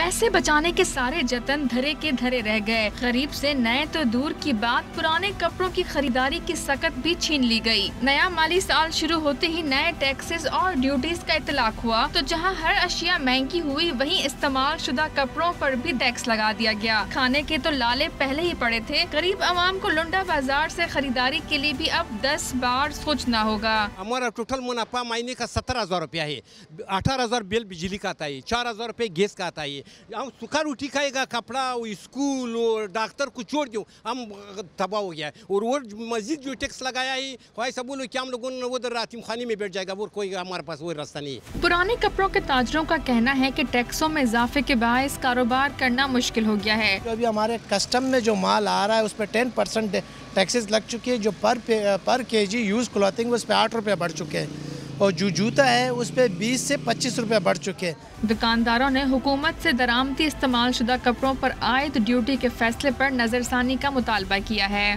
पैसे बचाने के सारे जतन धरे के धरे रह गए। गरीब से नए तो दूर की बात, पुराने कपड़ों की खरीदारी की सकत भी छीन ली गई। नया माली साल शुरू होते ही नए टैक्सेस और ड्यूटीज का इतलाक हुआ, तो जहां हर अशिया महंगी हुई, वहीं इस्तेमाल शुदा कपड़ों पर भी टैक्स लगा दिया गया। खाने के तो लाले पहले ही पड़े थे, गरीब आवाम को लुंडा बाजार से खरीदारी के लिए भी अब 10 बार सोचना होगा। हमारा टोटल मुनाफा महीने का 17,000 रुपया है। 18,000 बिल बिजली का आता है, 4,000 रुपये गैस का आता है। हम सूखा रोटी खाएगा, कपड़ा, स्कूल और डॉक्टर को छोड़ दो, हम तबाह हो गया है। और वो मस्जिद जो टैक्स लगाया है, ऐसा बोलो कि हम लोगों ने उधर रातिम खाने में बैठ जाएगा, वो कोई हमारे पास वो रास्ता नहीं है। पुराने कपड़ों के ताजरों का कहना है कि टैक्सों में इजाफे के बायस कारोबार करना मुश्किल हो गया है। अभी हमारे कस्टम में जो माल आ रहा है उस पर 10% टैक्सेस लग चुके हैं। जो पर केजी यूज़ क्लॉथिंग उस पर 8 रुपये बढ़ चुके हैं, और जो जूता है उस पर 20 से 25 रुपये बढ़ चुके हैं। दुकानदारों ने हुकूमत से दरामदी इस्तेमाल शुदा कपड़ों पर आयद ड्यूटी के फैसले पर नजरसानी का मुतालबा किया है।